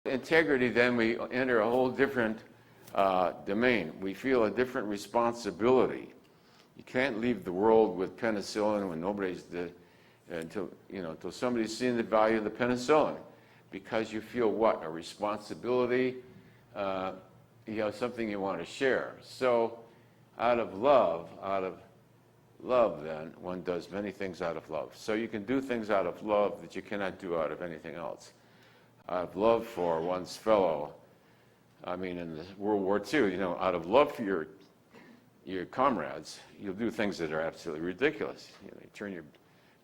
Integrity, then we enter a whole different domain. We feel a different responsibility. You can't leave the world with penicillin when nobody's until somebody's seen the value of the penicillin, because you feel what? A responsibility. Something you want to share. So, out of love, then one does many things out of love. So you can do things out of love that you cannot do out of anything else. Out of love for one's fellow. I mean, in the World War II, out of love for your comrades, you'll do things that are absolutely ridiculous. You turn your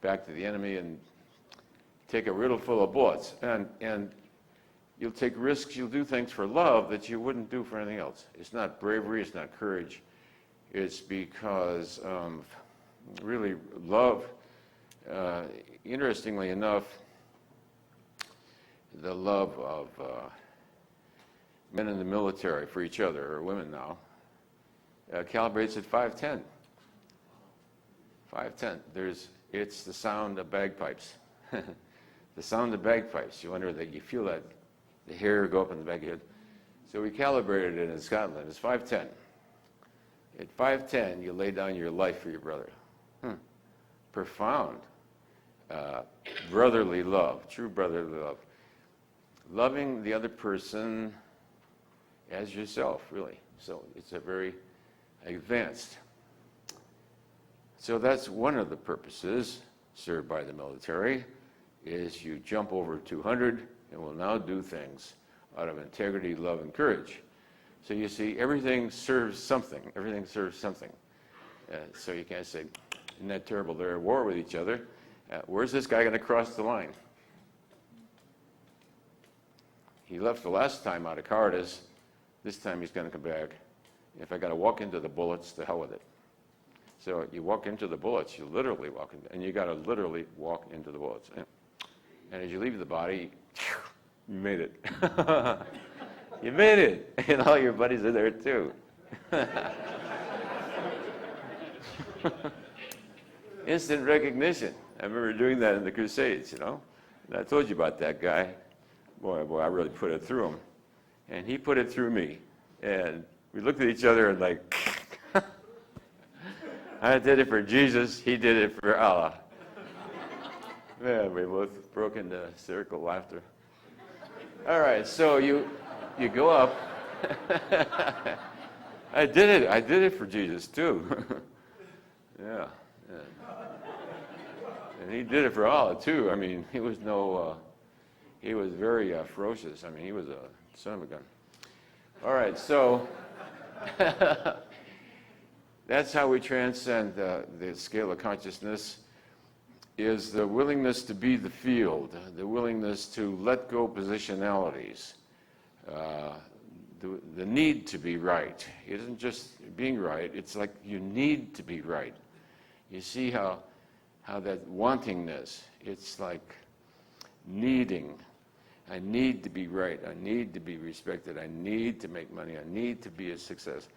back to the enemy and take a riddle full of bullets, and you'll take risks. You'll do things for love that you wouldn't do for anything else. It's not bravery. It's not courage. It's because really love. Interestingly enough, the love of men in the military for each other, or women now, calibrates at 510. 510. It's the sound of bagpipes. The sound of bagpipes. You wonder that you feel that the hair go up in the back of your head. So we calibrated it in Scotland. It's 510. At 510, you lay down your life for your brother. Profound. Brotherly love, true brotherly love. Loving the other person as yourself, really. So it's a very advanced. So that's one of the purposes served by the military, is you jump over 200 and will now do things out of integrity, love, and courage. So you see, everything serves something. Everything serves something. So you can't say, isn't that terrible? They're at war with each other. Where's this guy going to cross the line? He left the last time out of cowardice. This time he's going to come back. If I got to walk into the bullets, to hell with it. So you walk into the bullets, you literally walk into, and you got to literally walk into the bullets. And as you leave the body, you made it. You made it, and all your buddies are there too. Instant recognition. I remember doing that in the Crusades, And I told you about that guy. Boy, I really put it through him. And he put it through me. And we looked at each other and like, I did it for Jesus, he did it for Allah. Man, we both broke into hysterical laughter. All right, so you go up. I did it for Jesus too. Yeah. And he did it for Allah too. I mean, he was very ferocious. I mean, he was a son of a gun. All right, so that's how we transcend the scale of consciousness, is the willingness to be the field, the willingness to let go positionalities, the need to be right. It isn't just being right, it's like you need to be right. You see how that wantingness, it's like needing. I need to be right. I need to be respected. I need to make money. I need to be a success.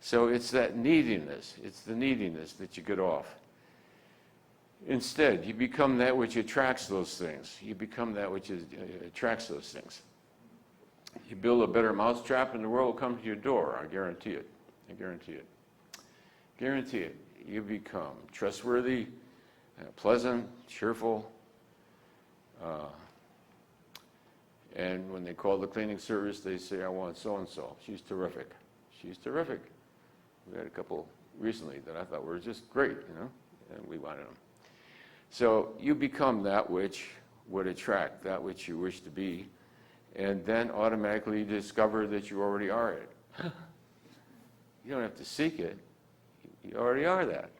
So it's that neediness. It's the neediness that you get off. Instead, you become that which attracts those things. You become that which attracts those things. You build a better mousetrap and the world will come to your door. I guarantee it. I guarantee it. Guarantee it. You become trustworthy, pleasant, cheerful. And when they call the cleaning service, they say, I want so-and-so. She's terrific. She's terrific. We had a couple recently that I thought were just great, and we wanted them. So you become that which would attract, that which you wish to be, and then automatically discover that you already are it. You don't have to seek it. You already are that.